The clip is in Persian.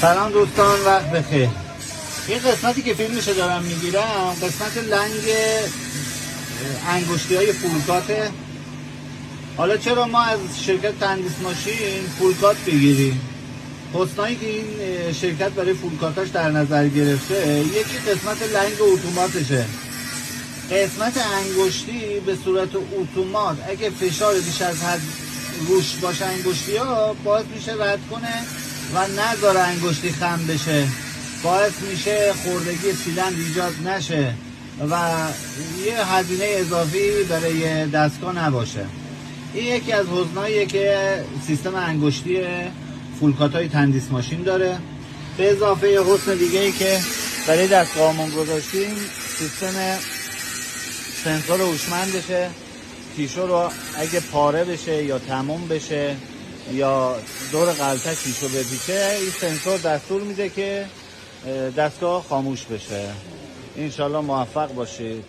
سلام دوستان، وقت بخیر. این قسمتی که فیلمشو دارم میگیرم قسمت لنگ انگشتی های فولکاته. حالا چرا ما از شرکت تندیس ماشین فولکات بگیریم؟ حسنایی که این شرکت برای فولکاتاش در نظر گرفته، یکی قسمت لنگ اتوماتشه. قسمت انگشتی به صورت اتومات اگه فشار بیش از حد روش باشه انگشتی ها باعث میشه رد کنه و نذاره انگشتی خم بشه، باعث میشه خوردگی سیلندر ایجاد نشه و یه هزینه اضافی برای دستگاه نباشه. این یکی از حسناییه که سیستم انگشتی فولکات های تندیس ماشین داره. به اضافه یه حسن دیگه ای که برای دستگاهمون گذاشتیم سیستم سنسور هوشمندشه. تیشو رو اگه پاره بشه یا تموم بشه یا دور غلطه تیشو بپیچه، این سنسور دستور میده که دستگاه خاموش بشه. انشالله موفق باشید.